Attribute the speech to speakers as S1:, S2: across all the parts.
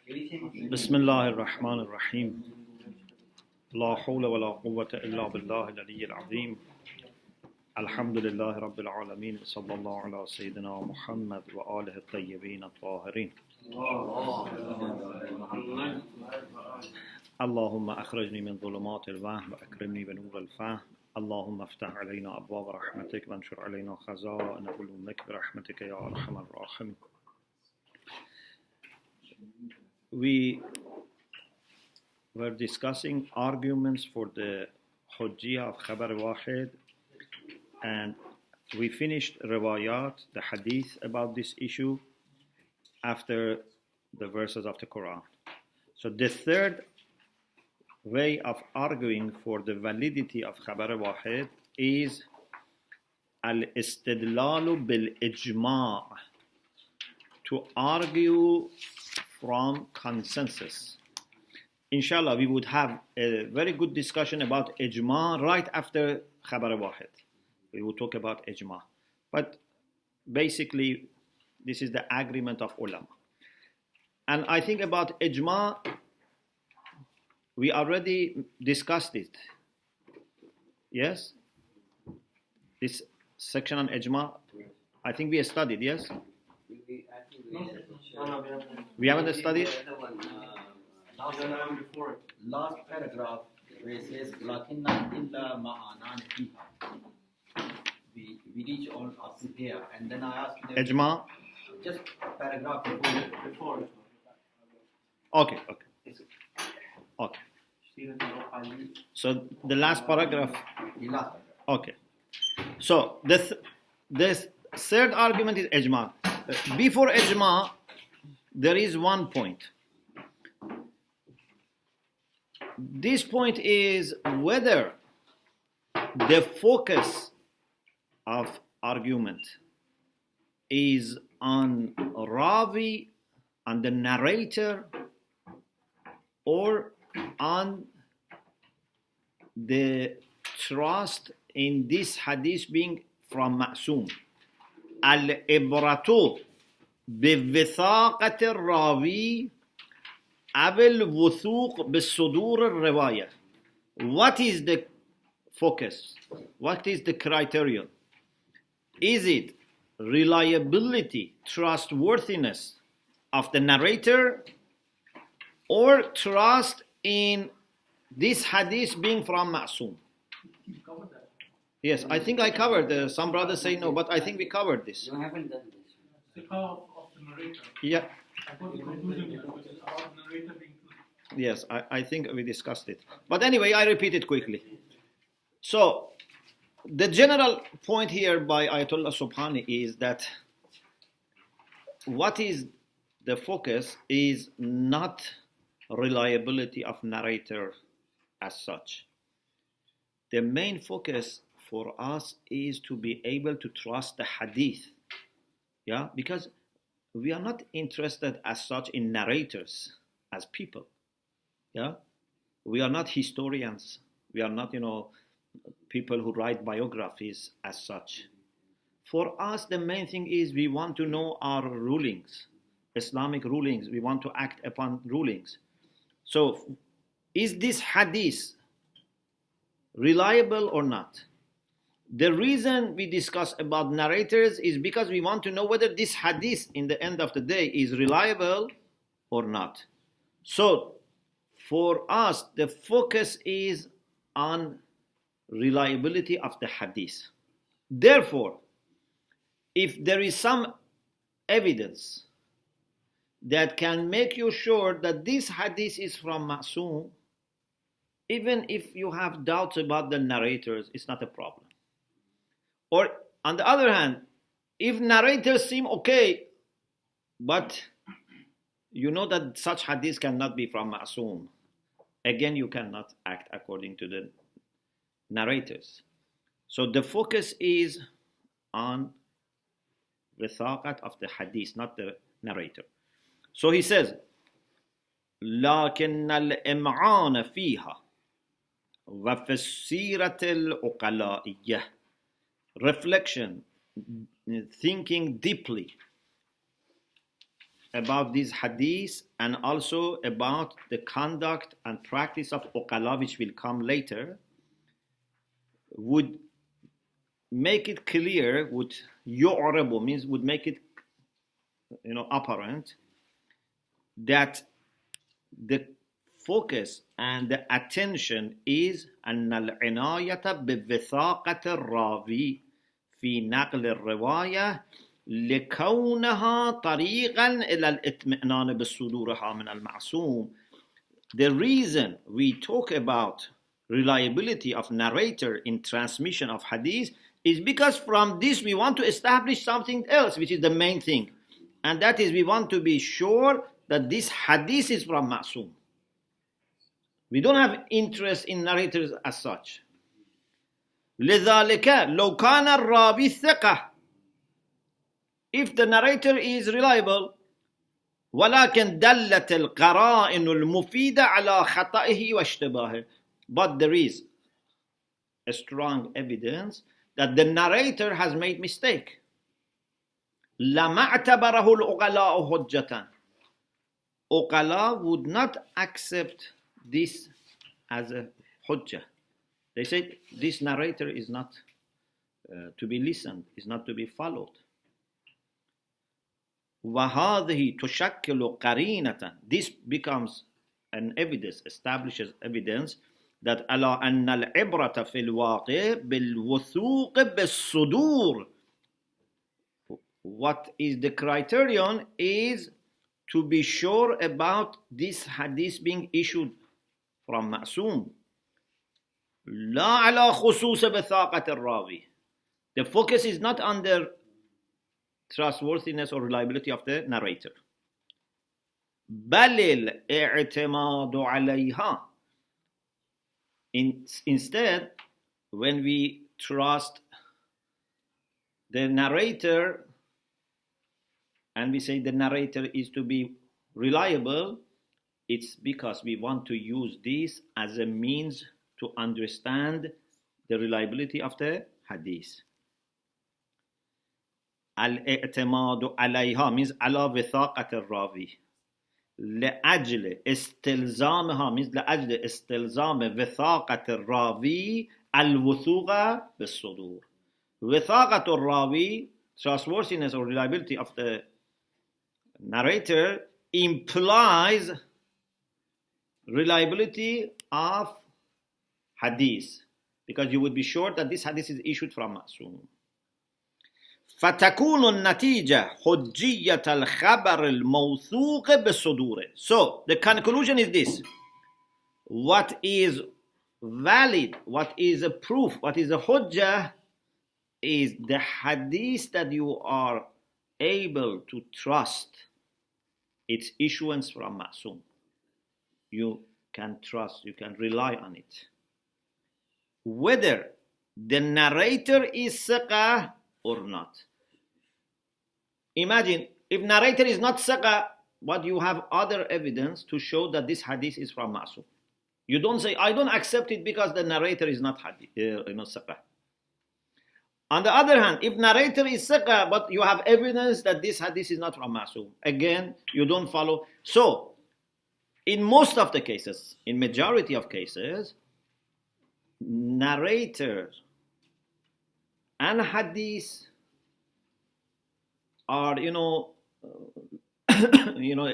S1: بسم الله الرحمن الرحيم لا حول ولا قوة إلا بالله العلي العظيم الحمد لله رب العالمين صلى الله على سيدنا محمد وآله الطيبين الطاهرين اللهم أخرجني من ظلمات الوهم وأكرمني بنور الفهم اللهم افتح علينا أبواب رحمتك وانشر علينا خزائن علومك برحمتك يا أرحم الراحمين. We were discussing arguments for the Hujjiyah of Khabar Wahid, and we finished Riwayat, the Hadith about this issue after the verses of the Quran. So the third way of arguing for the validity of Khabar Wahid is al-istidlalu bil-ijma', to argue from consensus. Inshallah, we would have a very good discussion about ijma' right after Khabar Wahid. We will talk about ijma'. But basically, this is the agreement of ulama. And I think about ijma', we already discussed it. Yes? This section on ijma', I think we studied, yes? We haven't studied?
S2: Last paragraph where it says lakinna illa ma'anan fiha. We reach all up to here, and then I asked them
S1: Ijma'?
S2: just paragraph before.
S1: Okay. So the last paragraph.
S2: The last paragraph.
S1: Okay. So this third argument is ijma'. Before ijma', there is one point. This point is whether the focus of argument is on Ravi, on the narrator, or on the trust in this hadith being from Ma'soom. Al-ibratu بوثاقة الراوي أو الوثوق بالصدور الرواية. What is the focus? What is the criterion? Is it reliability, trustworthiness of the narrator, or trust in this hadith being from Ma'soom? Yes, I think I covered. Some brothers say no, but I think we covered this.
S3: You haven't done this.
S4: The power of the narrator.
S1: Yeah.
S4: I thought the conclusion which is about the narrator being truthful.
S1: Yes, I think we discussed it. But anyway, I repeat it quickly. So, the general point here by Ayatollah Subhani is that what is the focus is not reliability of narrator as such. The main focus for us is to be able to trust the hadith. Yeah, because we are not interested as such in narrators as people. Yeah, we are not historians. We are not, people who write biographies as such. For us, the main thing is we want to know our rulings, Islamic rulings. We want to act upon rulings. So, is this hadith reliable or not? The reason we discuss about narrators is because we want to know whether this hadith in the end of the day is reliable or not. So, for us, the focus is on reliability of the hadith. Therefore, if there is some evidence that can make you sure that this hadith is from Ma'soom, even if you have doubts about the narrators, it's not a problem. Or, on the other hand, if narrators seem okay, but you know that such hadith cannot be from Ma'soom, again, you cannot act according to the narrators. So the focus is on the thaqat of the hadith, not the narrator. So he says, لكن الإمعان فيها وفي السيرة العقلائية. Reflection, thinking deeply, about these hadiths and also about the conduct and practice of uqala, which will come later, would make it clear, would yu'rabu, means would make it apparent, that the focus and the attention is أن العناية بوثاقة الراوي في نقل الرواية لكونها طريقا إلى الاطمئنان بصدورها من المعصوم. The reason we talk about reliability of narrator in transmission of hadith is because from this we want to establish something else, which is the main thing, and that is we want to be sure that this hadith is from Ma'soom. We don't have interest in narrators as such. لذلك لو كان الراوي ثقة, if the narrator is reliable, ولكن دلت القرائن المفيدة على خطئه واشتباهه, but there is a strong evidence that the narrator has made mistake. لما اعتبره العقلاء حجة. Uqala would not accept this as a hujjah. They said this narrator is not to be listened, is not to be followed. وَهَذِهِ تُشَكِّلُ قَرِينَةً. This becomes an evidence, establishes evidence that عَلَى أَنَّ الْعِبْرَةَ فِي الْوَاقِعِ بِالْوُثُوقِ بِالصُّدُورِ. What is the criterion is to be sure about this hadith being issued from Ma'soom. لا على خصوص بثاقة الراوي. The focus is not on the trustworthiness or reliability of the narrator. بل الاعتماد عليها. Instead, when we trust the narrator and we say the narrator is to be reliable, it's because we want to use this as a means to understand the reliability of the hadith. Al-i'timadu alayha means ala withaqat al-rawi. لأجل استلزامها means لأجل استلزام وثاقة الراوي الوثوق بالصدور. وثاقة الراوي, trustworthiness or reliability of the narrator, implies reliability of hadith, because you would be sure that this hadith is issued from Ma'soom. فتكون النتيجة حجية الخبر الموثوق بالصدور. So the conclusion is this: what is valid, what is a proof, what is a hujjah, is the hadith that you are able to trust its issuance from Ma'soom. You can trust, you can rely on it. Whether the narrator is thiqah or not. Imagine, if narrator is not thiqah, but you have other evidence to show that this hadith is from Ma'soom. You don't say, I don't accept it because the narrator is not thiqah. On the other hand, if narrator is thiqah, but you have evidence that this hadith is not from Ma'soom, again, you don't follow. So, in most of the cases, in majority of cases, narrator and hadith are,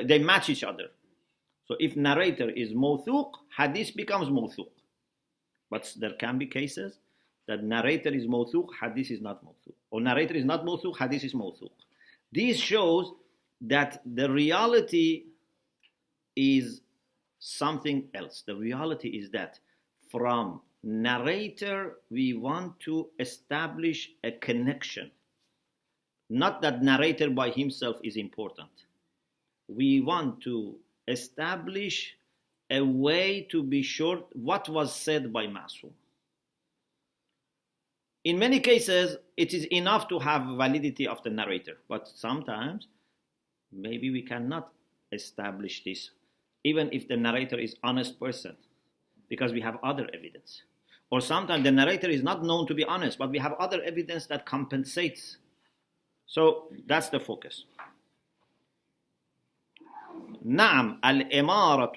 S1: they match each other. So if narrator is mawthuq, hadith becomes mawthuq. But there can be cases that narrator is mawthuq, hadith is not mawthuq. Or narrator is not mawthuq, hadith is mawthuq. This shows that the reality is something else. The reality is that from narrator we want to establish a connection. Not that narrator by himself is important. We want to establish a way to be sure what was said by Ma'soom. In many cases, it is enough to have validity of the narrator, but sometimes maybe we cannot establish this, even if the narrator is honest person, because we have other evidence. Or sometimes the narrator is not known to be honest, but we have other evidence that compensates. So that's the focus. نعم الأمارة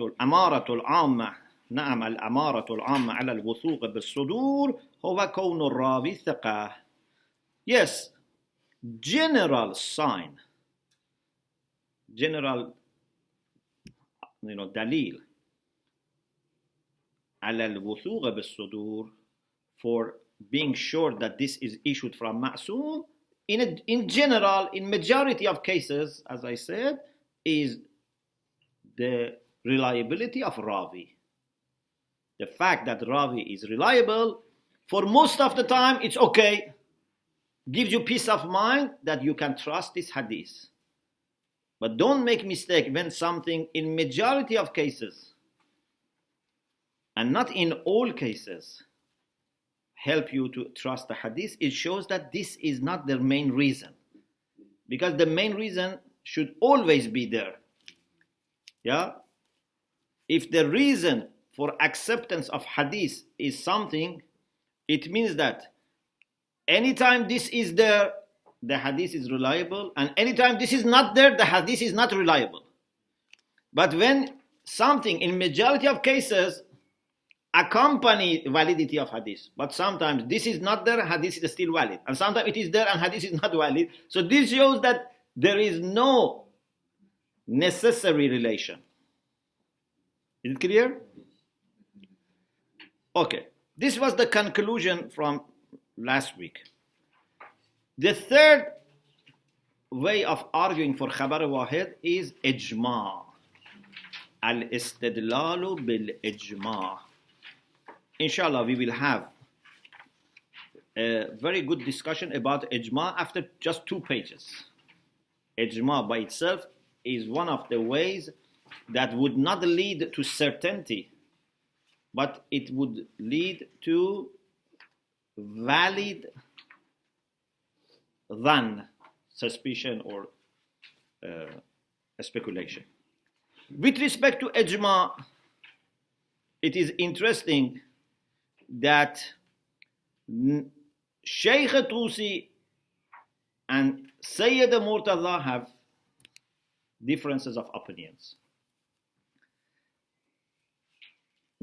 S1: العامة نعم الأمارة العامة على الوثوق بالصدور هو كون الراوي ثقة. Yes, general sign, general دليل على الوثوق بالصدور for being sure that this is issued from ma'soom in general, in majority of cases, as I said, is the reliability of Ravi. The fact that Ravi is reliable, for most of the time, it's okay. Gives you peace of mind that you can trust this hadith. But don't make mistake when something in majority of cases, and not in all cases, help you to trust the hadith, it shows that this is not the main reason. Because the main reason should always be there. Yeah? If the reason for acceptance of hadith is something, it means that anytime this is there, the hadith is reliable, and anytime this is not there, the hadith is not reliable. But when something in majority of cases accompany validity of hadith, but sometimes this is not there, hadith is still valid, and sometimes it is there and hadith is not valid, so this shows that there is no necessary relation. Is it clear? Okay, this was the conclusion from last week. The third way of arguing for khabar wahid is ijma. Al-istidlalu bil-ijma. Inshallah, we will have a very good discussion about ijma after just 2 pages. Ijma by itself is one of the ways that would not lead to certainty, but it would lead to valid dhann, suspicion or speculation. With respect to ijma, it is interesting that Shaykh Tusi and Sayyid Murtaza have differences of opinions.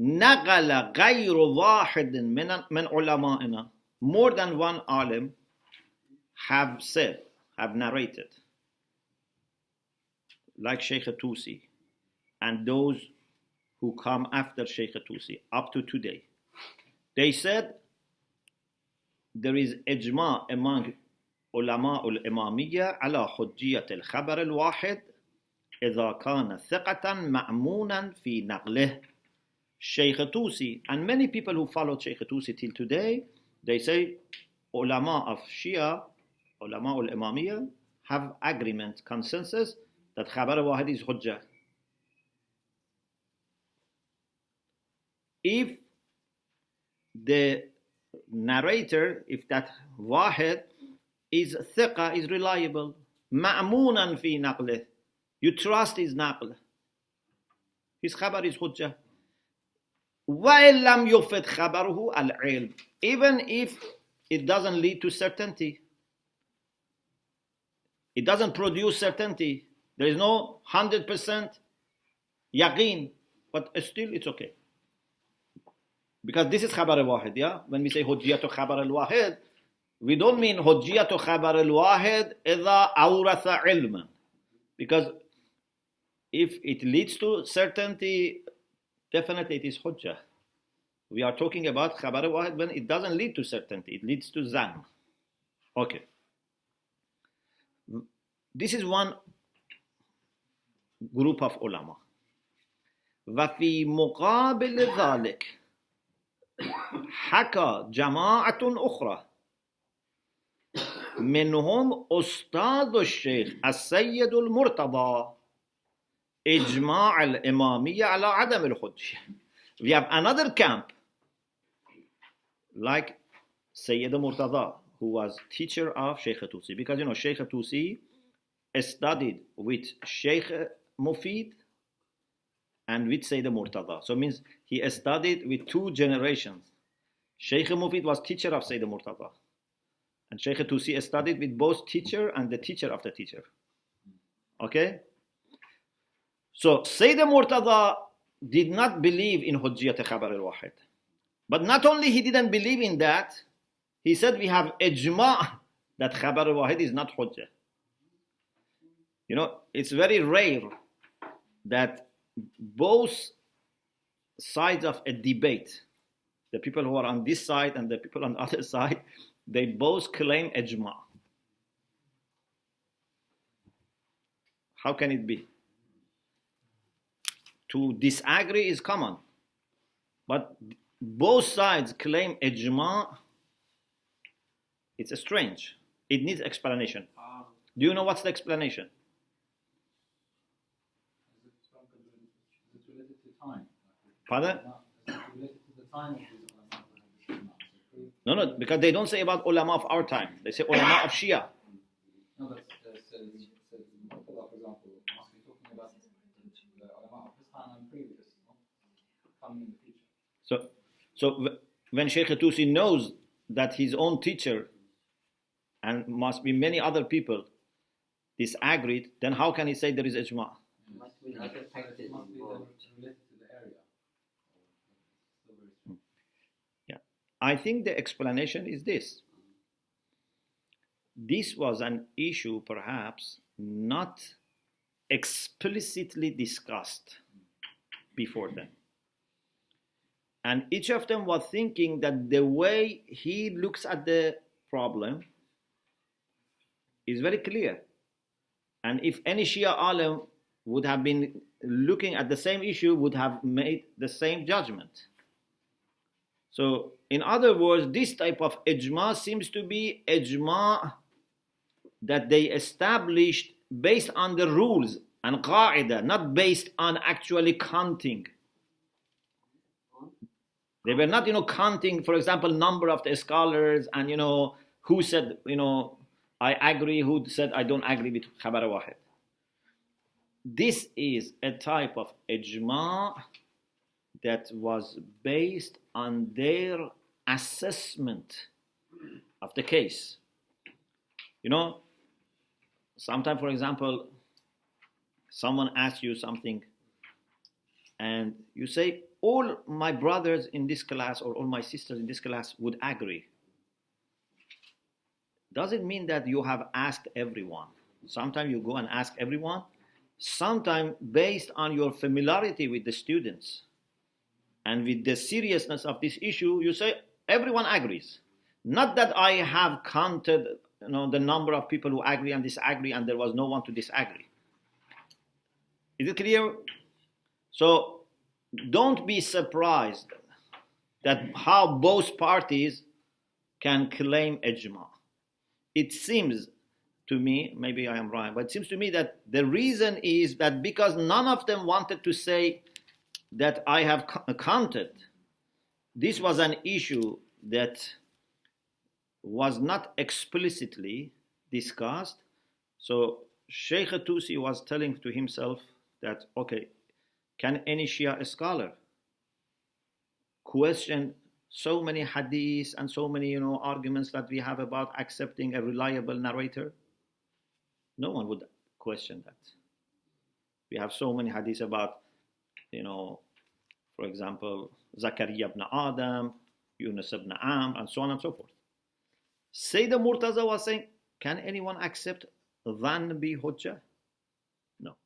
S1: نقل غير واحد من علمائنا, more than one alim have said, have narrated, like Shaykh Tusi and those who come after Shaykh Tusi up to today. They said there is ijma among ulama al-imamiyya ala hujjiyat al-khabar al-wahid idha kana thiqatan ma'munan fi naqlih. Shaykh Tusi and many people who followed Shaykh Tusi till today, they say ulama of Shia, ulama al-imamiyya, have agreement, consensus that khabar wahid is hujjah. If the narrator, if that wahid is thiqa, is reliable, ma'munan fi naqlih, you trust his naql, his khabar is hujjah. وَإِن لَمْ يُفِدْ خَبَرُهُ الْعِلْمِ, even if it doesn't lead to certainty, it doesn't produce certainty, there is no 100% yaqeen, but still it's okay. Because this is khabar al-wahid, yeah? When we say hujjiyatu khabar al-wahid, we don't mean hujjiyatu khabar al-wahid idha awratha ilman. Because if it leads to certainty, definitely it is hujjah. We are talking about khabar al-wahid when it doesn't lead to certainty, it leads to zan. Okay. This is one group of ulama. وفي مقابل ذلك حكى جماعة أخرى منهم أستاذ الشيخ السيد المرتضى إجماع الإمامية على عدم الحجة. We have another camp like Sayyid Murtaza, who was teacher of Shaykh Tusi, because you know Shaykh Tusi studied with Shaykh Mufid and with Sayyid Murtaza. So it means he studied with 2 generations. Shaykh Mufid was teacher of Sayyid Murtaza, and Shaykh Tusi studied with both teacher and the teacher of the teacher. Okay? So Sayyid Murtada did not believe in Hujjiyat Khabar al-Wahid. But not only he didn't believe in that, he said we have ijma' that Khabar al-Wahid is not Hujjah. You know, it's very rare that both sides of a debate, the people who are on this side and the people on the other side, they both claim ijma'. How can it be? To disagree is common, but both sides claim ijma'. It's strange. It needs explanation. Do you know what's the explanation?
S2: Is it related to time?
S1: Pardon?
S2: Is it related to the time of these ulama?
S1: No, because they don't say about ulama of our time. They say ulama of Shia.
S2: No, that says, for example, must be talking about the ulama of this time and previous, not coming in the future.
S1: So when Sheikh Tusi knows that his own teacher and must be many other people disagreed, then how can he say there is ijma'?
S3: Must be other factors
S2: It must be
S3: involved.
S2: related to the area. Still very strong.
S1: Yeah, I think the explanation is this. This was an issue perhaps not explicitly discussed before them. And each of them was thinking that the way he looks at the problem is very clear. And if any Shia alim would have been looking at the same issue, would have made the same judgment. So, in other words, this type of ijma seems to be ijma that they established based on the rules and qaida, not based on actually counting. They were not, counting, for example, number of the scholars and, who said, I agree, who said I don't agree with Khabar Wahid. This is a type of ijma that was based on their assessment of the case. Sometimes, for example, someone asks you something and you say, all my brothers in this class or all my sisters in this class would agree. Doesn't mean that you have asked everyone. Sometimes you go and ask everyone. Sometimes based on your familiarity with the students and with the seriousness of this issue, you say everyone agrees. Not that I have counted the number of people who agree and disagree and there was no one to disagree. Is it clear? So don't be surprised that how both parties can claim ijma. It seems to me, maybe I am wrong, but it seems to me that the reason is that because none of them wanted to say that I have counted, this was an issue that was not explicitly discussed. So Sheikh Tusi was telling to himself that, okay, can any Shia scholar question so many hadiths and so many arguments that we have about accepting a reliable narrator? No one would question that. We have so many hadiths about, for example, Zakaria ibn Adam, Yunus ibn Amr, and so on and so forth. Sayyid Murtaza was saying, can anyone accept dhan bi hujjah? No.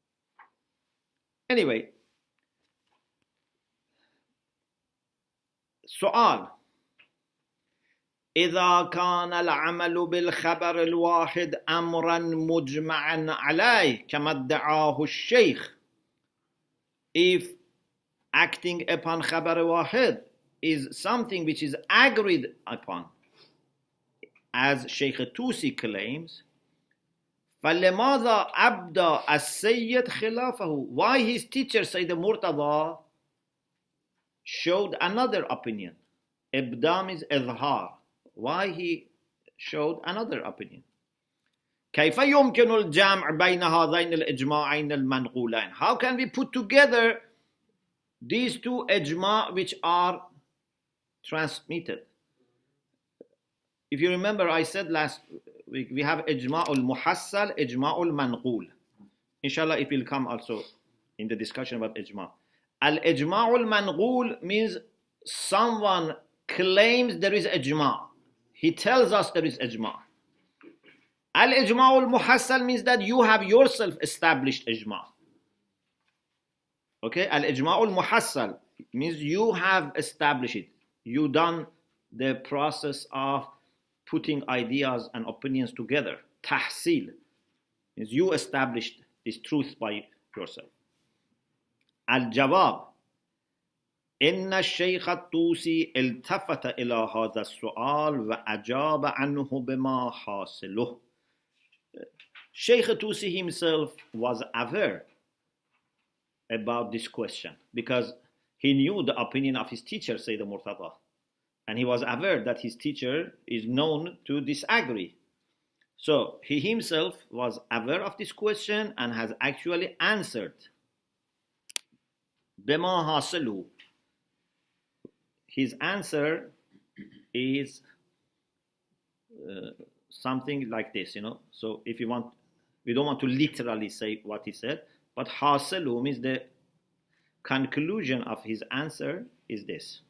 S1: Anyway, سؤال إذا كان العمل بالخبر الواحد أمرا مجمعا عليه كما ادعاه الشيخ, if acting upon خبر واحد is something which is agreed upon, as Sheikh Tusi claims, فلماذا أبدى السيد خلافه? Why his teacher Sayyid Murtada showed another opinion? Ibda means izhar. Why he showed another opinion? كيف يمكن الجمع بين هذين الإجماعين المنقولين? How can we put together these two ijma which are transmitted? If you remember, I said last week we have ijma al-muhassal, ijma al-manqul. Inshallah, it will come also in the discussion about ijma. Al-ijma' al-manqul means someone claims there is ijma. He tells us there is ijma. Al-ijma' al-muhassal means that you have yourself established ijma. Okay, al-ijma' al-muhassal means you have established it. You done the process of putting ideas and opinions together. Tahsil means you established this truth by yourself. Al-jawab إن الشيخ الطوسي التفت إلى هذا السؤال وأجاب عنه بما حاصله. Sheikh Tusi himself was aware about this question because he knew the opinion of his teacher, Sayyid Murtada, and he was aware that his teacher is known to disagree. So he himself was aware of this question and has actually answered. بما حاصله. His answer is something like this, So if you want, we don't want to literally say what he said, but hasilu means the conclusion of his answer is this.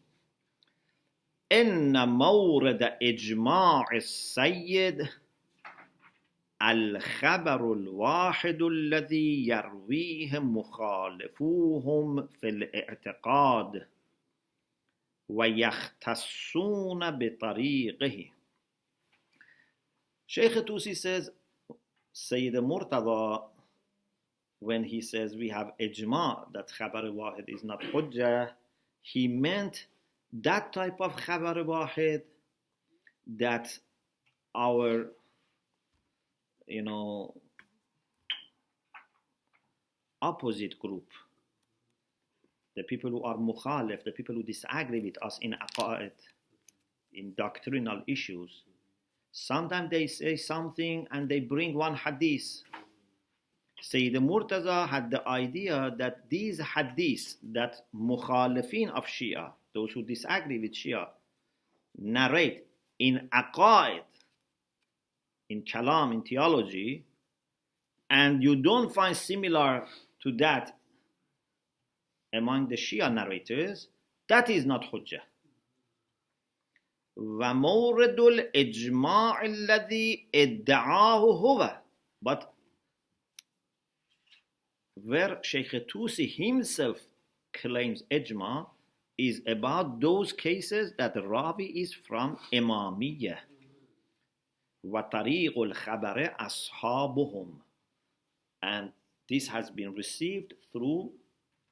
S1: إن مورد إجماع السيد الخبر الواحد الذي يرويه مخالفوهم في الاعتقاد وَيَخْتَصُّونَ بِطَرِيقِهِ. Shaykh Tusi says, Sayyid Murtada, when he says we have ijma, that khabar wahid is not hujjah, he meant that type of khabar wahid that our, opposite group, the people who are mukhalif, the people who disagree with us in aqa'id, in doctrinal issues, sometimes they say something and they bring one hadith. Sayyid Murtaza had the idea that these hadiths that mukhalifin of Shia, those who disagree with Shia, narrate in aqa'id, in kalam, in theology, and you don't find similar to that among the Shia narrators, that is not hujjah. وَمَوْرِدُ الْإِجْمَاعِ الَّذِي إِدَّعَاهُ هُوَ. But where Shaykh Tusi himself claims ijma is about those cases that the Ravi is from Imamiyyah. وَطَرِيقُ الْخَبَرِ أَصْحَابُهُمْ. And this has been received through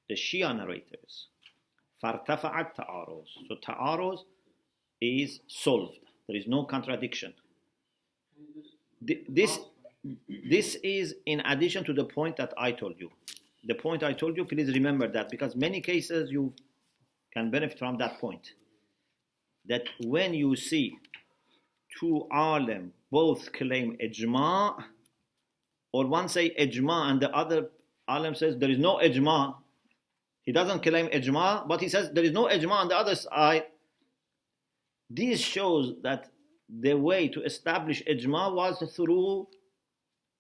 S1: the Shia narrators. فَارْتَفَعَتْ تَعَارُض. So ta'aruz is solved. There is no contradiction. This is in addition to the point that I told you. The point I told you, please remember that, because many cases you can benefit from that point. That when you see two alim both claim ijma, or one say ijma and the other alim says there is no ijma, he doesn't claim ijma, but he says there is no ijma on the other side. This shows that the way to establish ijma was through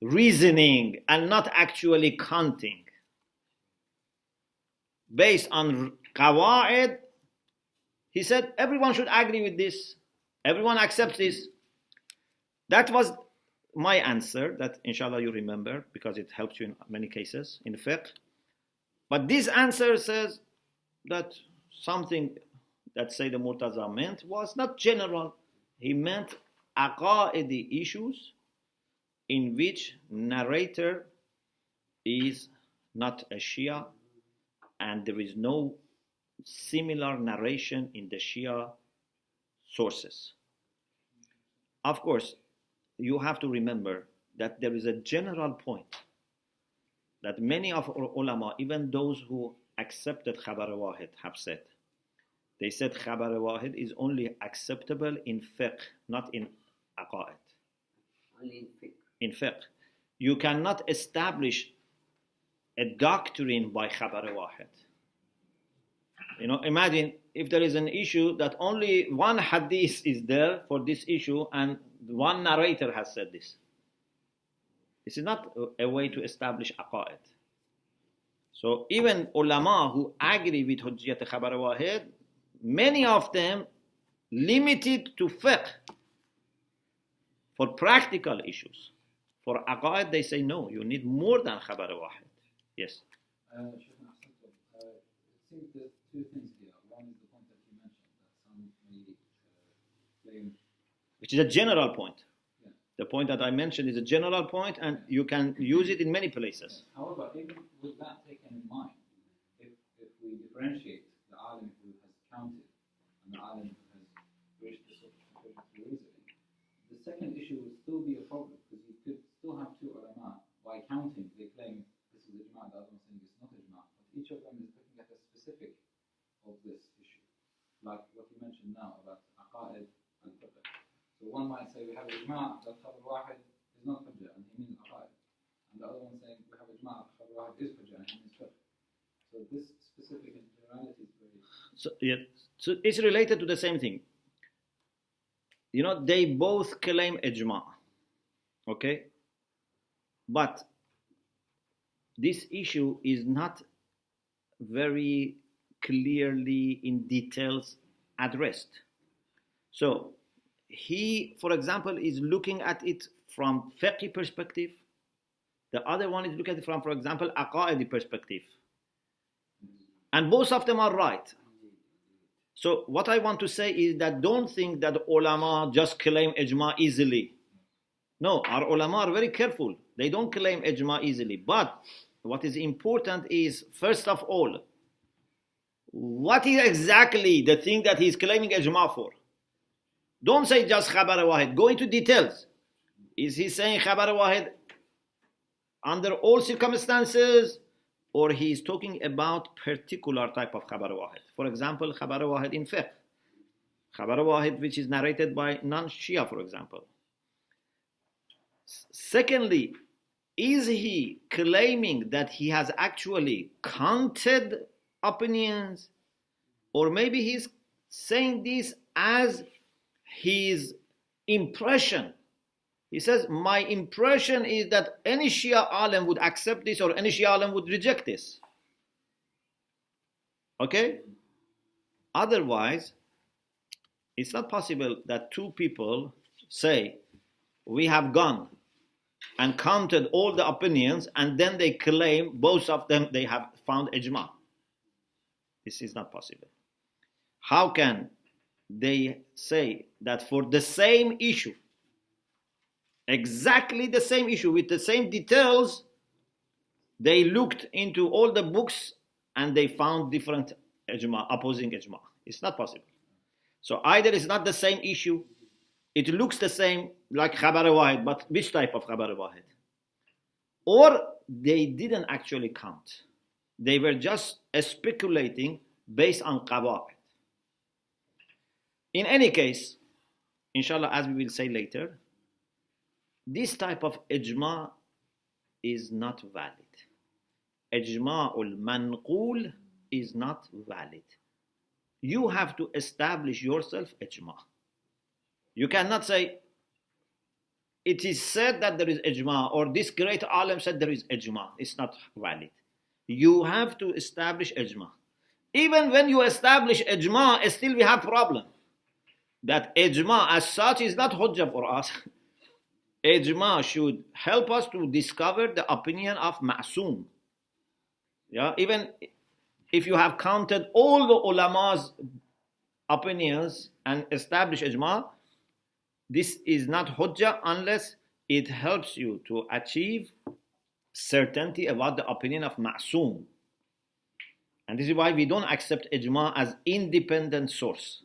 S1: reasoning and not actually counting. Based on qawaid, he said everyone should agree with this. Everyone accepts this. That was my answer, that inshallah you remember, because it helps you in many cases in fiqh. But this answer says that something that Sayyid Murtaza meant was not general. He meant aqaidi issues in which narrator is not a Shia and there is no similar narration in the Shia sources. Of course, you have to remember that there is a general point that many of our ulama, even those who accepted Khabar Wahid, have said. They said Khabar Wahid is only acceptable in fiqh, not in aqa'id.
S3: Only in fiqh.
S1: In fiqh. You cannot establish a doctrine by Khabar Wahid. Imagine if there is an issue that only one hadith is there for this issue and one narrator has said this. This is not a way to establish aqa'id. So even ulama who agree with Hujjiyat Khabar Wahid, many of them limited to fiqh for practical issues. For aqaid, they say no, you need more than Khabar Wahid. Yes.
S5: Shaykhna, it seems there's two things here. One is the point that you mentioned, that some may claim.
S1: Which is a general point.
S5: Yeah.
S1: The point that I mentioned is a general point, and you can use it in many places.
S5: However, even with that taken in mind, if we differentiate the alim who has counted and the alim who has reached the sort of conclusion through reasoning, the second issue would still be a problem, because you could still have two ulama. By counting, they claim this is ijma, the other one saying it's not ijma. But each of them is looking at a specific of this issue, like what you mentioned now about aqaid and fiqh. So one might say we have ijma that khabar wahid is not hujjah and he means aqaid, and the other one saying we have ijma that khabar wahid is hujjah and he means fiqh. So this specific generality is very.
S1: So, yeah, so it's related to the same thing. You know, they both claim ijma, okay? But this issue is not very clearly in details addressed. So he, for example, is looking at it from fiqh perspective. The other one is looking at it from, for example, aqaidi perspective. And both of them are right. So what I want to say is that don't think that ulama just claim ijma easily. No, our ulama are very careful. They don't claim ijma easily. But what is important is, first of all, what is exactly the thing that he's claiming ijma for? Don't say just khabar wahid. Go into details. Is he saying khabar wahid under all circumstances, or he is talking about particular type of khabar wahid? For example, khabar wahid in fiqh. Khabar wahid which is narrated by non-Shia, for example. Secondly, is he claiming that he has actually counted opinions, or maybe he's saying this as his impression? He says, my impression is that any Shia alim would accept this, or any Shia alim would reject this. Okay? Otherwise, it's not possible that two people say, we have gone and counted all the opinions, and then they claim both of them they have found ijma. This is not possible. How can they say that for the same issue, exactly the same issue with the same details, they looked into all the books and they found different ijma, opposing ijma? It's not possible. So either it's not the same issue, it looks the same like khabar wahid, but which type of khabar wahid? Or they didn't actually count. They were just speculating based on qawaid. In any case, inshallah, as we will say later, this type of ijma is not valid. Ijma'ul manqul is not valid. You have to establish yourself ijma. You cannot say, it is said that there is ijma, or this great alim said there is ijma. It's not valid. You have to establish ijma. Even when you establish ijma, still we have problem. That ijma as such is not hujjah for us. Ijma should help us to discover the opinion of ma'soom. Yeah, even if you have counted all the ulama's opinions and established ijma, this is not hujjah unless it helps you to achieve certainty about the opinion of ma'soom. And this is why we don't accept ijma as independent source.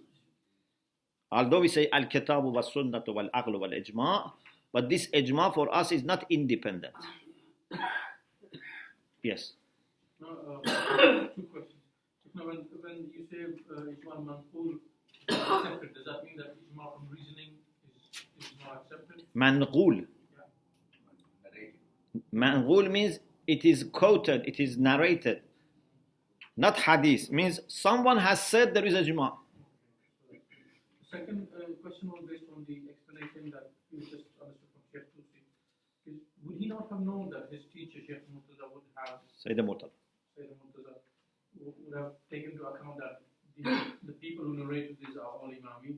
S1: Although we say al-kitabu was-sunnatu wal-aqlu wal-ijma, but this ijma for us is not independent. Yes.
S4: No, two questions. Now, when you say ijma manqul accepted, does that mean that ijma from reasoning is not accepted?
S1: Manqul. Manqul means it is quoted, it is narrated. Not hadith. Means someone has said there is ijma.
S4: The second question was based on the explanation that you just understood from Sheikh Tusi. Would he not have known that his teacher, Sheikh Murtaza, would have
S1: Sayyid Murtaza.
S4: said would have taken into account that the people who narrated this are all Imami.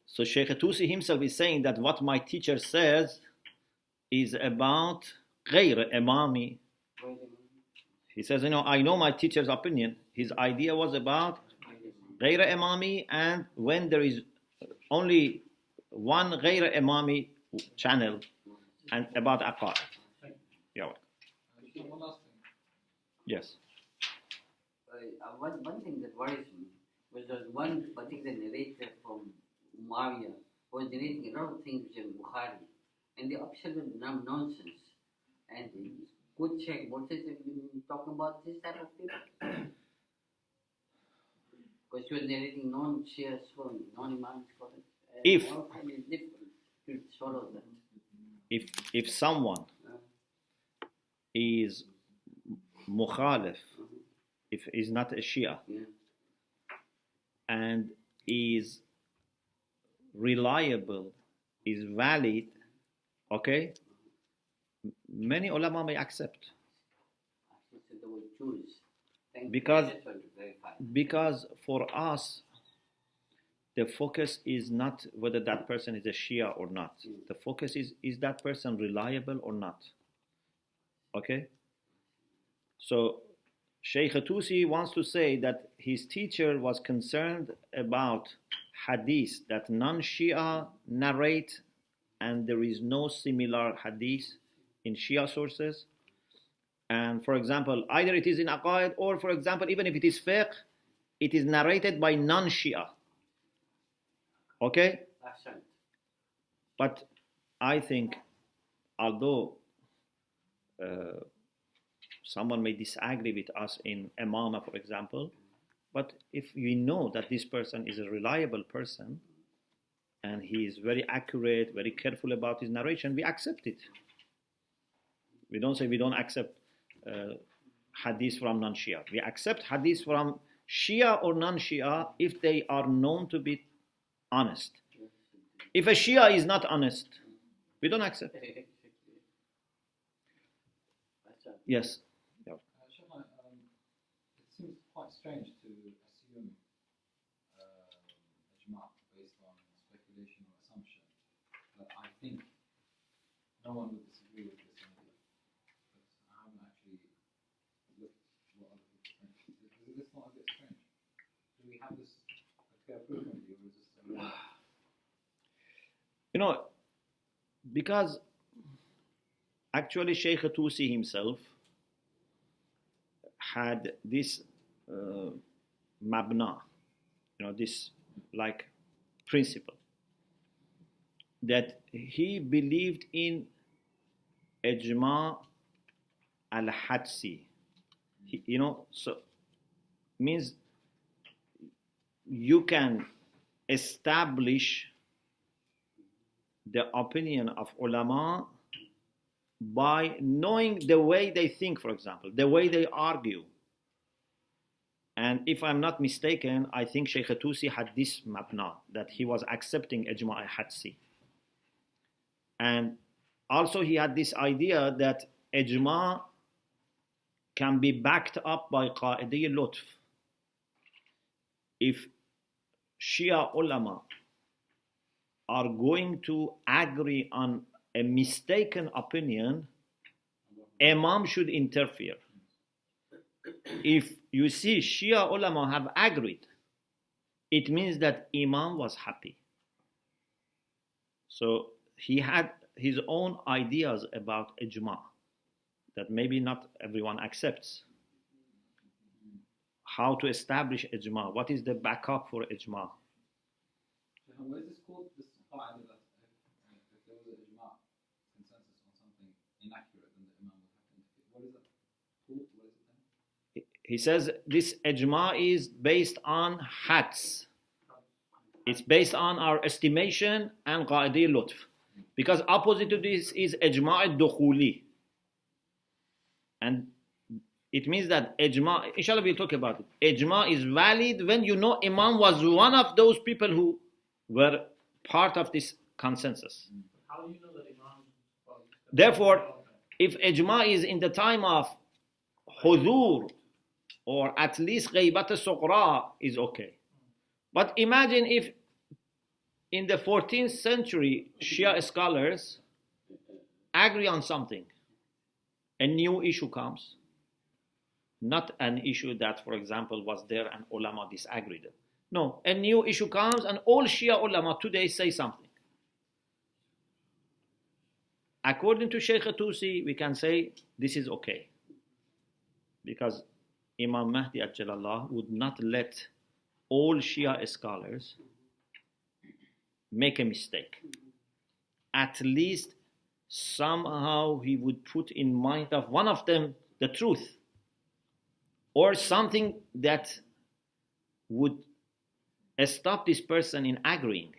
S1: So Sheikh Tusi himself is saying that what my teacher says is about غير imami. He says, I know my teacher's opinion. His idea was about غير imami, and when there is only one غير imami channel, and about aqaid. Yeah.
S5: One last thing.
S1: Yes.
S3: One thing that worries me was there was one particular narrator from Muawiyah who was narrating a lot of things which are Bukhari, and the absolute nonsense. And good check, what is it you talk about this type of people? Because she was narrating non-Shia scholars, non-Imam scholars.
S1: If-
S3: how can it be difficult to swallow that?
S1: If someone is mukhalif, if he's not a Shia,
S3: Yeah.
S1: and is reliable, is valid, okay, many ulama may accept.
S3: Actually, so they will choose. Thank you.
S1: Because-
S3: I just want to verify.
S1: Because for us, the focus is not whether that person is a Shia or not. The focus is that person reliable or not? Okay? So Sheikh Tusi wants to say that his teacher was concerned about hadith that non-Shia narrate, and there is no similar hadith in Shia sources. And for example, either it is in aqaid, or for example, even if it is fiqh, it is narrated by non-Shia. Okay?
S3: Ahsan.
S1: But I think, although someone may disagree with us in Imama, for example, but if we know that this person is a reliable person and he is very accurate, very careful about his narration, we accept it. We don't say we don't accept hadith from non-Shia. We accept hadith from Shia or non-Shia if they are known to be honest. If a Shia is not honest, we don't accept.
S3: Ahsan.
S1: Yes.
S5: Shaikhna, it seems quite strange to assume ijma based on speculation or assumption, but I think no one would disagree with this idea. But I haven't actually looked what other people think. Is this not a bit strange? Do we have this clear proof of you, or is this a real?
S1: Because actually Sheikh Tusi himself had this mabna, this like principle, that he believed in ijma al-hadsi. So means you can establish the opinion of ulama by knowing the way they think, for example, the way they argue. And if I'm not mistaken, I think Sheikh Tusi had this mabna, that he was accepting ijma al-hadsi. And also he had this idea that ijma can be backed up by qa'idi lutf. If Shia ulama are going to agree on a mistaken opinion, Imam should interfere. If you see Shia ulama have agreed, it means that Imam was happy. So he had his own ideas about ijma that maybe not everyone accepts. How to establish ijma? What is the backup for ijma?
S5: What is this called? This qaida that if there was an ijma consensus on something inaccurate, then the imam would have to interfere. What is that called? What is it then?
S1: He says this ijma is based on hats. It's based on our estimation and qa'idi lutf. Because opposite to this is ijma al-dukhuli. And it means that ijma, inshallah we'll talk about it. Ijma is valid when you know Imam was one of those people who were part of this consensus.
S4: How do you know that Imam?
S1: Therefore, if ijma is in the time of hudur or at least غيبة الصغرى is okay. But imagine if in the 14th century Shia scholars agree on something, a new issue comes, not an issue that, for example, was there and ulama disagreed. No, a new issue comes and all Shia ulama today say something. According to Sheikh Tusi, we can say this is okay. Because Imam Mahdi Ajjalallah would not let all Shia scholars make a mistake. At least somehow he would put in mind of one of them the truth, or something that would stop this person in agreeing,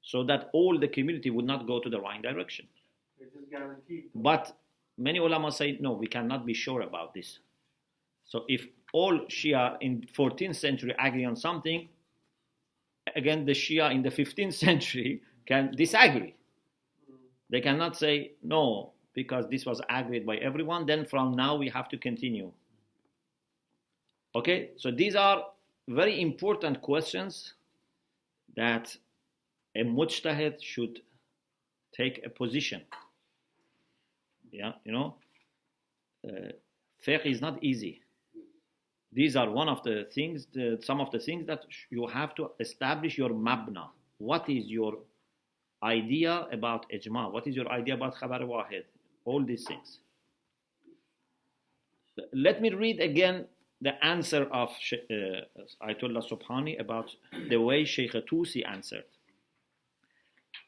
S1: so that all the community would not go to the right direction.
S4: It is guaranteed.
S1: But many ulama say, no, we cannot be sure about this. So if all Shia in 14th century agree on something, again the Shia in the 15th century can disagree. They cannot say, no, because this was agreed by everyone, then from now we have to continue. Okay, so these are very important questions that a mujtahid should take a position. Yeah, fiqh is not easy. These are one of the things, some of the things that you have to establish your mabna. What is your idea about ijma? What is your idea about khabar wahid? All these things. Let me read again the answer of Ayatollah Subhani about the way Sheikh Tusi answered.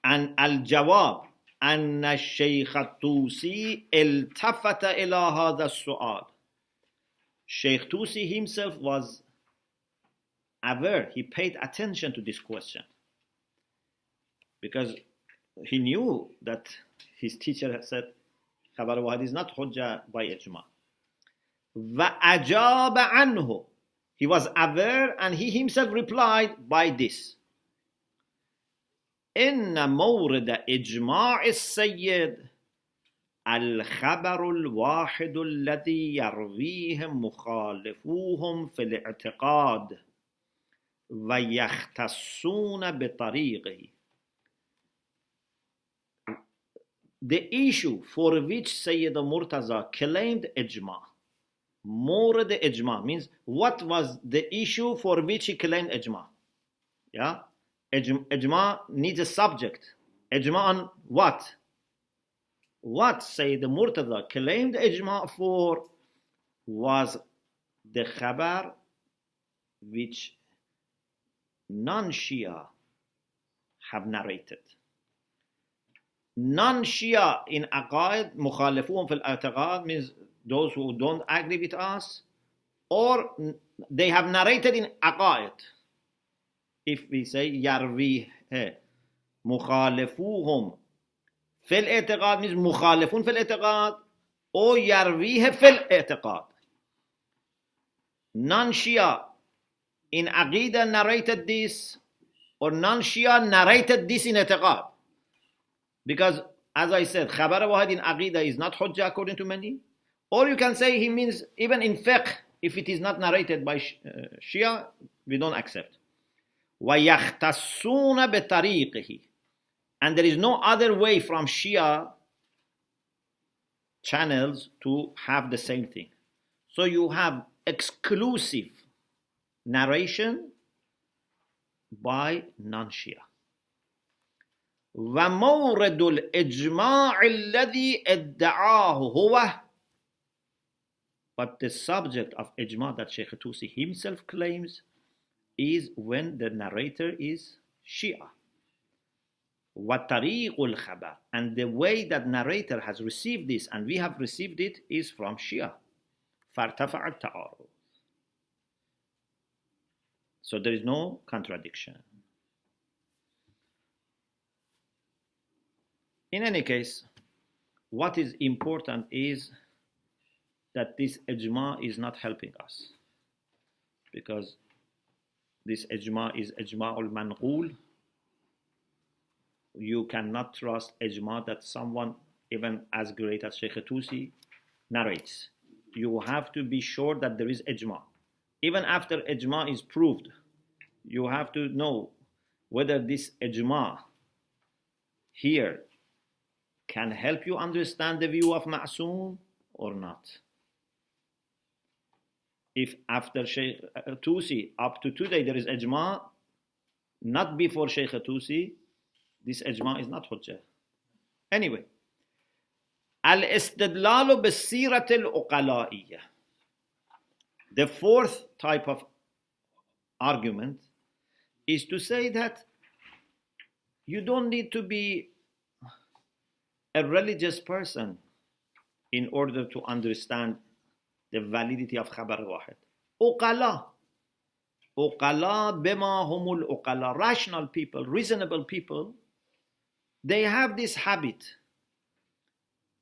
S1: And al-jawab أن الشيخ الطوسي التفت إلى هذا السؤال. Sheikh Tusi himself was aware, he paid attention to this question, because he knew that his teacher had said Khabar Wahid is not hujjah by ijma. وَأَجَابَ عَنْهُ. He was aware and he himself replied by this. إن مورد إجماع السيد الخبر الواحد الذي يرويه مخالفوهم في الاعتقاد ويختصون بطريقه. The issue for which Sayyid Murtaza claimed ijma. Murad ijma means what was the issue for which he claimed ijma. Yeah? Ijma needs a subject. Ijma on what? What Sayyid Murtaza claimed ijma for was the khabar which non-Shia have narrated. Non-Shia in aqaid, mukhalifun fil i'tiqad means those who don't agree with us, or they have narrated in aqaid. If we say yarwi mukhalifuhum fil i'tiqad means mukhalifun fil i'tiqad, or yarwi fil i'tiqad. Non-Shia in aqidah narrated this, or non-Shia narrated this in i'tiqad. Because, as I said, khabar wahid in aqidah is not hujjah according to many. Or you can say he means even in fiqh, if it is not narrated by Shia, we don't accept. وَيَخْتَصُّونَ بِطَرِيقِهِ. And there is no other way from Shia channels to have the same thing. So you have exclusive narration by non-Shia. وَمَوْرَدُ الْإِجْمَاعِ الَّذِي ادَّعَاهُ هُوَ. But the subject of ijma that Sheikh Tusi himself claims is when the narrator is Shia. وَطَرِيقُ الْخَبَرِ. And the way that narrator has received this, and we have received it, is from Shia. فَارْتَفَعَ التَّعَارُض. So there is no contradiction. In any case, what is important is that this ijma is not helping us, because this ijma is ijma'ul manqul. You cannot trust ijma that someone even as great as Sheikh Tusi narrates. you have to be sure that there is ijma. Even after ijma is proved, you have to know whether this ijma here can help you understand the view of Ma'soom or not. If after Shaykh Tusi up to today there is ijma, not before Shaykh Tusi, this ijma is not hujjah. Anyway, al-istidlalu bis-sirat al-uqala'iyya. The fourth type of argument is to say that you don't need to be a religious person in order to understand the validity of khabar wahid. Uqala. Uqala bima humul uqala. Rational people, reasonable people, they have this habit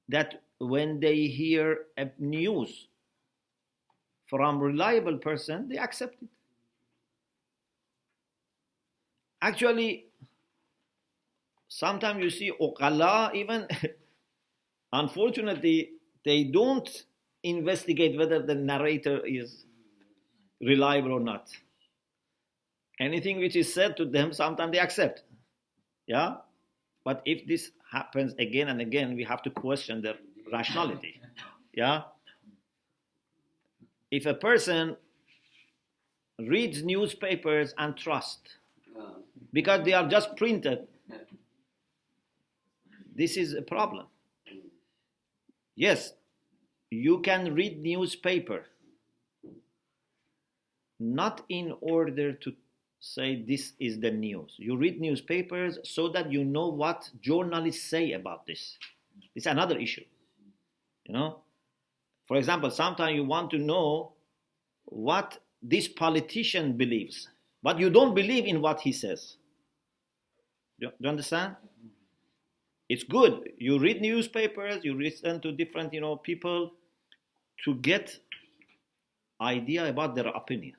S1: that when they hear a news from reliable person, they accept it. Actually, sometimes you see uqala, even unfortunately, they don't investigate whether the narrator is reliable or not. Anything which is said to them, sometimes they accept. Yeah? But if this happens again and again, we have to question their rationality. Yeah? If a person reads newspapers and trusts, because they are just printed, this is a problem. Yes, you can read newspaper, not in order to say this is the news. You read newspapers so that you know what journalists say about this. It's another issue. You know, for example, sometimes you want to know what this politician believes, but you don't believe in what he says. Do you understand? It's good. You read newspapers, you listen to different, people to get idea about their opinion.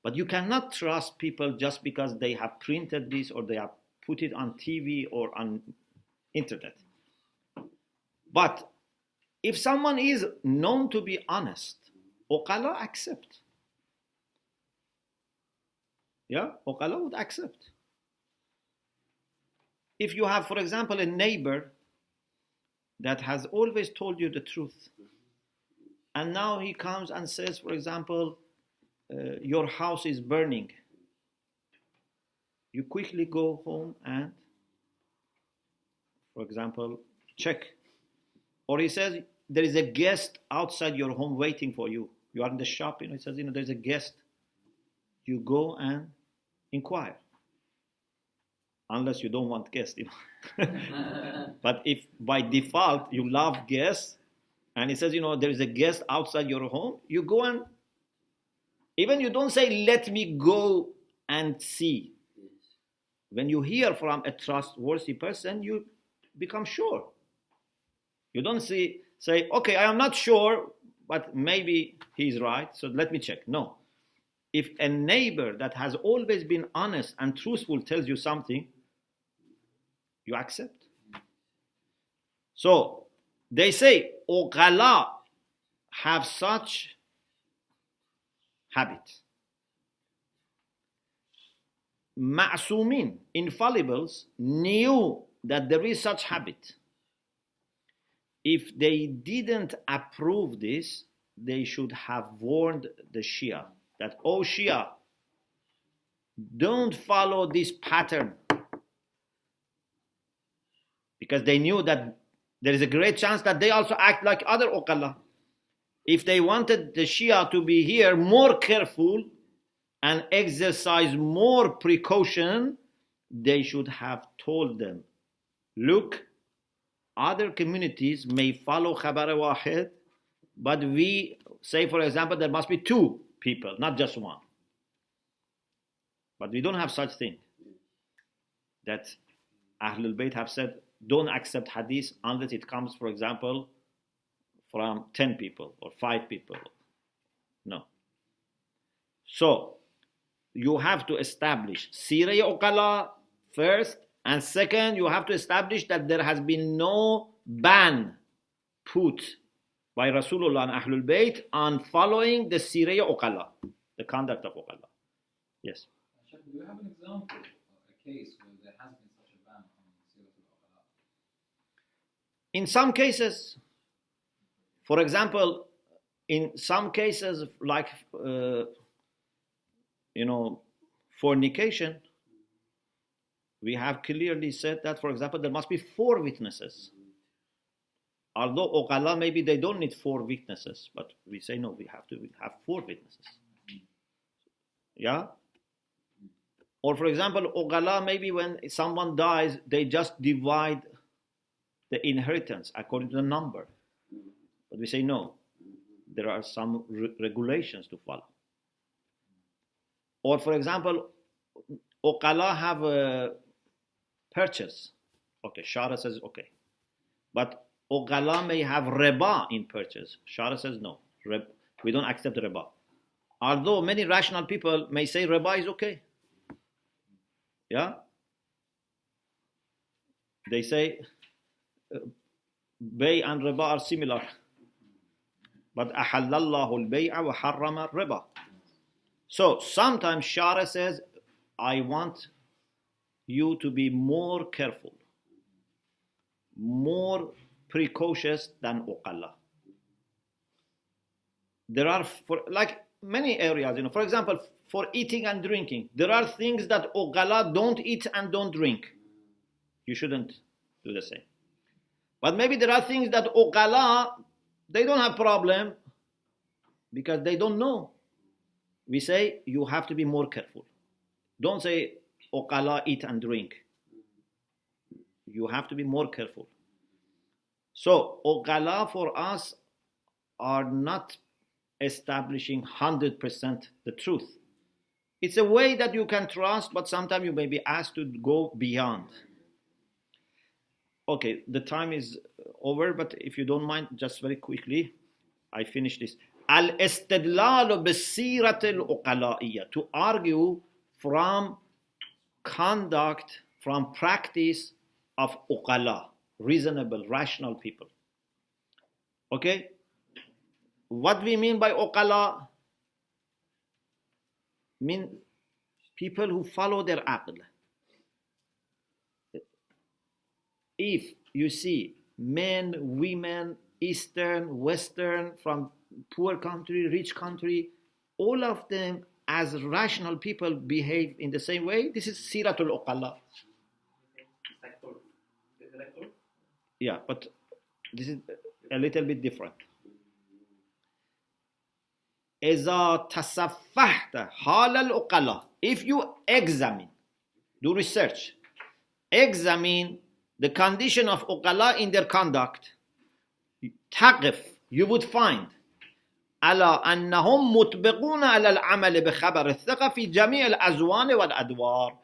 S1: But you cannot trust people just because they have printed this or they have put it on TV or on internet. But if someone is known to be honest, uqala accept. Yeah, uqala would accept. If you have, for example, a neighbor that has always told you the truth, and now he comes and says, for example, your house is burning, you quickly go home and, for example, check. Or he says, there is a guest outside your home waiting for you. You are in the shop, he says, there's a guest. You go and inquire. Unless you don't want guests, But if by default you love guests, and he says, there is a guest outside your home, you go and, even you don't say, let me go and see. When you hear from a trustworthy person, you become sure. You don't say, okay, I am not sure, but maybe he's right, so let me check. No. If a neighbor that has always been honest and truthful tells you something, you accept. So, they say, uqala have such habit. Ma'sumin, infallibles, knew that there is such habit. If they didn't approve this, they should have warned the Shia that, oh Shia, don't follow this pattern. Because they knew that there is a great chance that they also act like other uqala. If they wanted the Shia to be here more careful and exercise more precaution, they should have told them, look, other communities may follow khabar wahid, but we say, for example, there must be two people, not just one. But we don't have such thing. That Ahlul Bayt have said, don't accept hadith unless it comes, for example, from 10 people or 5 people. No. So, you have to establish Sirah Uqala first, and second, you have to establish that there has been no ban put by Rasulullah and Ahlul Bayt on following the Siraya Uqala, the conduct of Uqala. Yes.
S5: Sheikh, do you have an example of a case where there has been such a ban on Siratul Uqala?
S1: In some cases, for example, in some cases like, fornication, we have clearly said that, for example, there must be 4 witnesses. Although Uqala, maybe they don't need 4 witnesses, but we say no, we have to have 4 witnesses. Yeah? Or for example, Uqala, maybe when someone dies, they just divide the inheritance according to the number. But we say no, there are some regulations to follow. Or for example, Uqala have a purchase. Okay, Shara says okay. But Uqala may have riba in purchase. Shara says no, we don't accept riba. Although many rational people may say riba is okay. Yeah? They say bay and riba are similar. But ahallallahu al-bay'a wa harrama riba. So sometimes Shara says, I want you to be more careful, more precautious than Uqala. There are, like many areas, for example, for eating and drinking, there are things that Uqala don't eat and don't drink. You shouldn't do the same. But maybe there are things that Uqala, they don't have problem because they don't know. We say you have to be more careful. Don't say Uqala eat and drink. You have to be more careful. So Uqala for us are not establishing 100% the truth. It's a way that you can trust, but sometimes you may be asked to go beyond. Okay, the time is over, but if you don't mind, just very quickly, I finish this. Al-istidlal bisirat al-uqala'iyya, to argue from conduct, from practice of uqala, reasonable, rational people. Okay? What we mean by uqala? Mean people who follow their aql. If you see men, women, Eastern, Western, from poor country, rich country, all of them as rational people behave in the same way, this is Siratul Uqala. Yeah, but this is a little bit different. إذا تصفحت حال العقلاء, if you examine, do research, examine the condition of uqala in their conduct, تقف, you would find على أنهم مطبقون على العمل بخبر الثقة في جميع الأزوان والأدوار.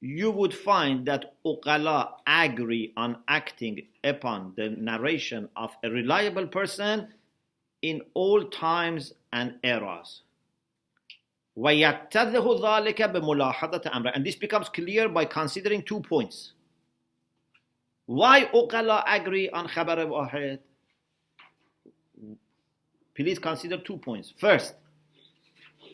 S1: You would find that uqala agree on acting upon the narration of a reliable person in all times and eras. وَيَتَّذِهُ ذَلِكَ بِمُلَاحَظَةِ أَمْرٍ. And this becomes clear by considering 2 points. Why uqala agree on khabar wahid? Please consider 2 points. First,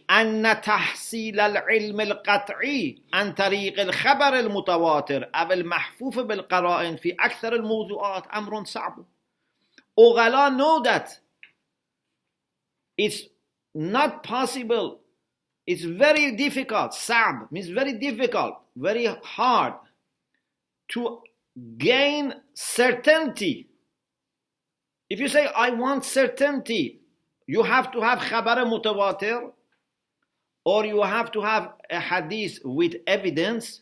S1: أن تحصيل العلم القطعي عن طريق الخبر المتواتر أو المحفوف بالقرائن في أكثر الموضوعات أمر صعب. Uqala know that it's not possible, it's very difficult, صعب means very difficult, very hard to gain certainty. If you say, I want certainty, you have to have khabar mutawatir, or you have to have a hadith with evidence,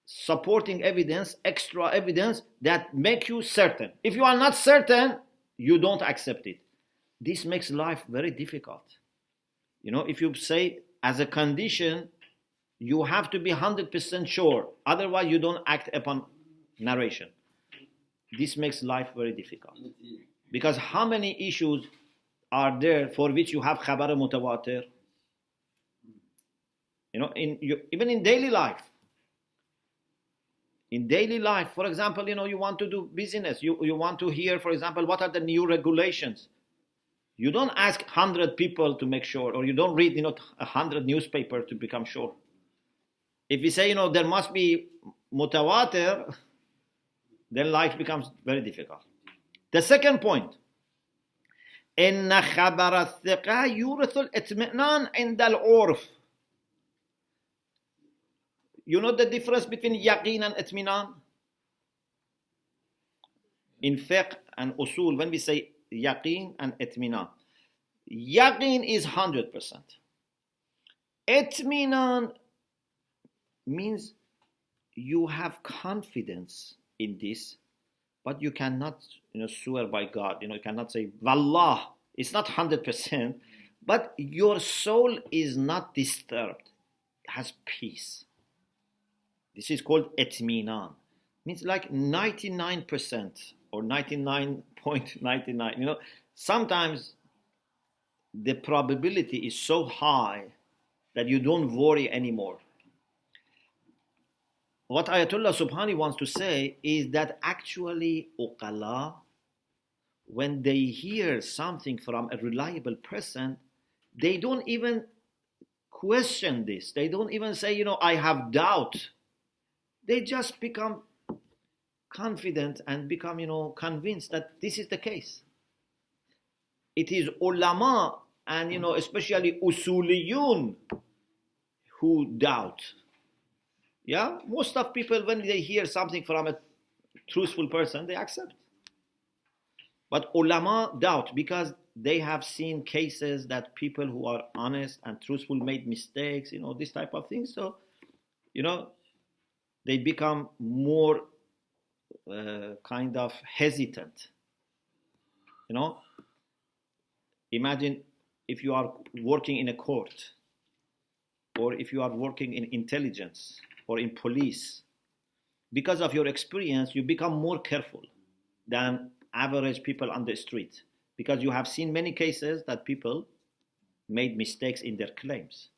S1: supporting evidence, extra evidence that make you certain. If you are not certain, you don't accept it. This makes life very difficult. If you say as a condition, you have to be 100% sure, otherwise you don't act upon narration. This makes life very difficult. Because how many issues are there for which you have khabar mutawatir? Even in daily life. in daily life. For example, you want to do business. You want to hear, for example, what are the new regulations. You don't ask 100 people to make sure, or you don't read 100 newspapers to become sure. If you say there must be mutawatir, then life becomes very difficult. The second point, إن خبر الثقة يورث الاطمئنان عند العرف. You know the difference between yaqeen and itminan? In fiqh and usul, when we say yaqeen and itminan, yaqeen is 100%. Itminan means you have confidence in this, but you cannot swear by God. You cannot say wallah. It's not 100%, but your soul is not disturbed. It has peace. This is called itminan. Means like 99% or 99.99. Sometimes the probability is so high that you don't worry anymore. What Ayatollah Subhani wants to say is that actually uqala, when they hear something from a reliable person, they don't even question this. They don't even say, I have doubt. They just become confident and become, convinced that this is the case. It is ulama and, especially usuliyun who doubt. Yeah, most of people, when they hear something from a truthful person, they accept. But ulama doubt because they have seen cases that people who are honest and truthful made mistakes, this type of thing. So, they become more kind of hesitant. Imagine if you are working in a court, or if you are working in intelligence or in police. Because of your experience, you become more careful than average people on the street, because you have seen many cases that people made mistakes in their claims.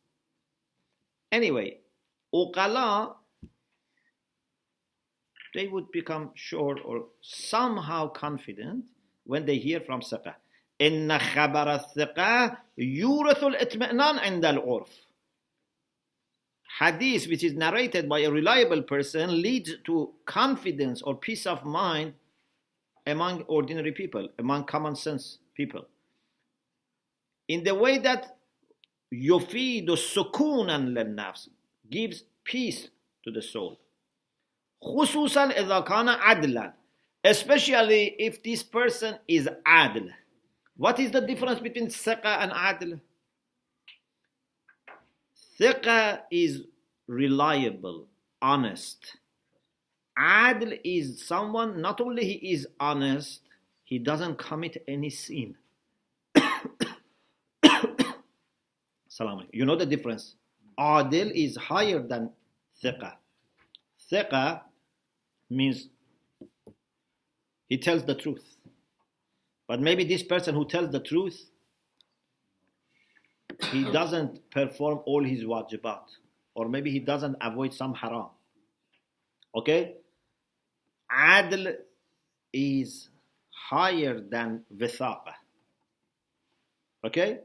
S1: Anyway, uqala, they would become sure or somehow confident when they hear from thiqah. إن خبر الثقة يورث الإطمئنان عند العرف. Hadith which is narrated by a reliable person leads to confidence or peace of mind among ordinary people, among common sense people. In the way that يفيد سكونا للنفس, gives peace to the soul. خصوصا إذا كان عدلا, especially if this person is adl. What is the difference between thiqa and adl? Thiqa is reliable, honest. Adl is someone, not only he is honest, he doesn't commit any sin. Salam. You know the difference. Adil is higher than thiqa. Thiqa means he tells the truth. But maybe this person who tells the truth, he doesn't perform all his wajibat, or maybe he doesn't avoid some haram. Okay? Adl is higher than vithaqa. Okay?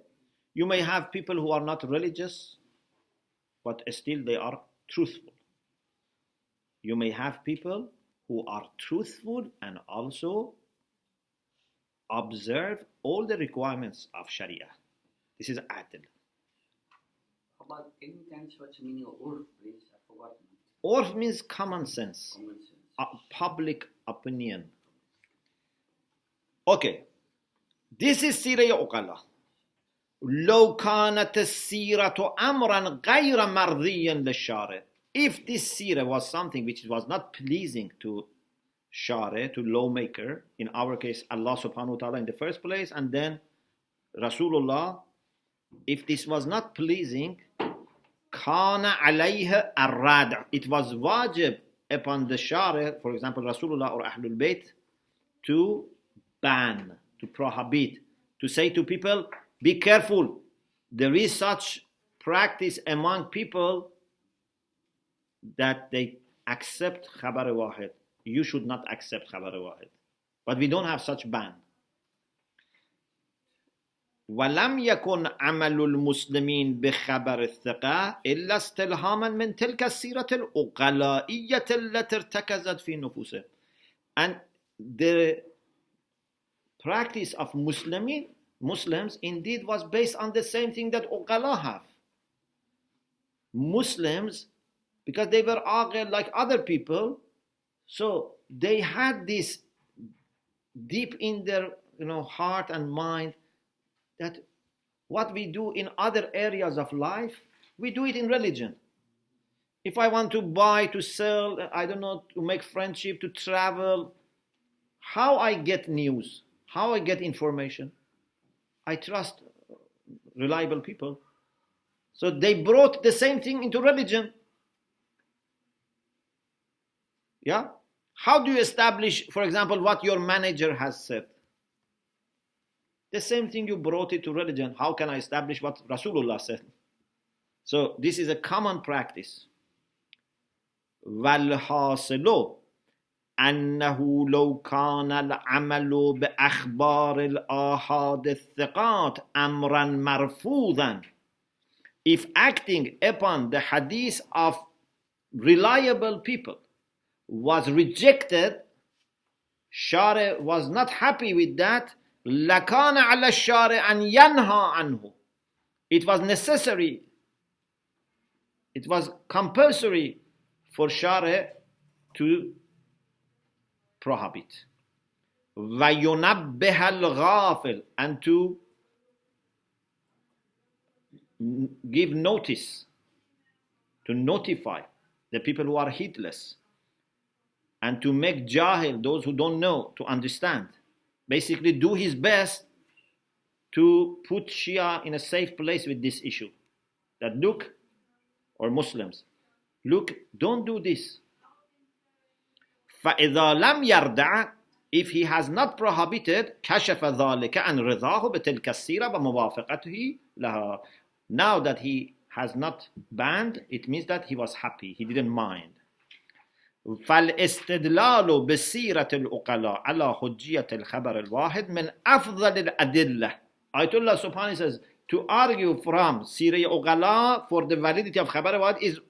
S1: You may have people who are not religious, but still they are truthful. You may have people who are truthful and also observe all the requirements of Sharia. This is adl.
S3: Can you tell us what's the meaning of urf, please? I forgot.
S1: Urf means common sense,
S3: Common sense.
S1: public opinion. Okay, this is Sirah Uqala. لو كانت السيرة أمرا غير مرضيا للشارع. If this seerah was something which was not pleasing to Shari, to lawmaker, in our case Allah subhanahu wa ta'ala in the first place, and then Rasulullah, if this was not pleasing, kana alayha ar-rad', it was wajib upon the Shari, for example Rasulullah or Ahlul Bayt, to ban, to prohibit, to say to people, be careful, there is such practice among people that they accept khabar wahid. You should not accept khabar wahid. But we don't have such ban. ولم يكن عمل المسلمين بخبر الثقة إلا استلهاما من تلك السيرة العقلائية التي ارتكزت في نفوسهم. And the practice of Muslims indeed was based on the same thing that uqala have. Muslims, because they were aqil like other people, so they had this deep in their heart and mind that what we do in other areas of life, we do it in religion. If I want to buy, to sell, I don't know, to make friendship, to travel, how I get news, how I get information, I trust reliable people. So they brought the same thing into religion. Yeah? How do you establish, for example, what your manager has said? The same thing, you brought it to religion. How can I establish what Rasulullah said? So this is a common practice. وَالْحَاصِلُ أَنَّهُ لَوْ كَانَ الْعَمَلُ بِأَخْبَارِ الْآحَادِ الثِّقَاتِ أَمْرًا مَرْفُوضًا. If acting upon the hadith of reliable people was rejected, Shari was not happy with that, لَكَانَ عَلَى الشَّارِ أَنْ يَنْهَى عَنْهُ. It was necessary, it was compulsory for Shari to prohibit. وَيُنَبِّهَ الْغَافِلِ, and to give notice, to notify the people who are heedless, and to make jahil, those who don't know, to understand. Basically do his best to put Shia in a safe place with this issue. That look, or Muslims, look, don't do this. فَإِذَا لَمْ يَرْدَعَ, if he has not prohibited, كَشَفَ ذَلِكَ عَنْ رِضَاهُ بِتِلْكَ السِّيرَةِ وَمُوَافَقَتِهِ لَهَا. Now that he has not banned, it means that he was happy, he didn't mind. فالاستدلال بسيرة العقلاء على حجية الخبر الواحد من أفضل الأدلة. Ayatollah Subhani says, to argue from Sirah Uqala for the validity of Khabar Wahid is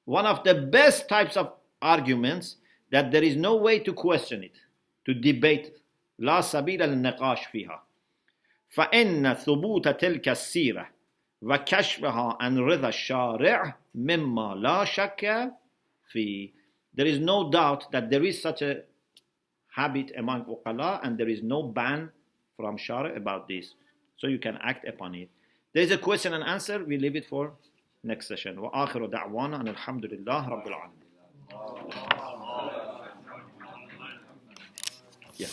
S1: one of the best types of arguments that there is no way to question it, to debate. لا سبيل للنقاش فيها. فإن ثبوت تلك السيرة وكشفها عن رضا الشارع مما لا شك فيه. There is no doubt that there is such a habit among uqala, and there is no ban from Shari about this. So you can act upon it. There is a question and answer. We leave it for next session. وآخر دعوانا أن الحمد لله رب العالمين. Yeah.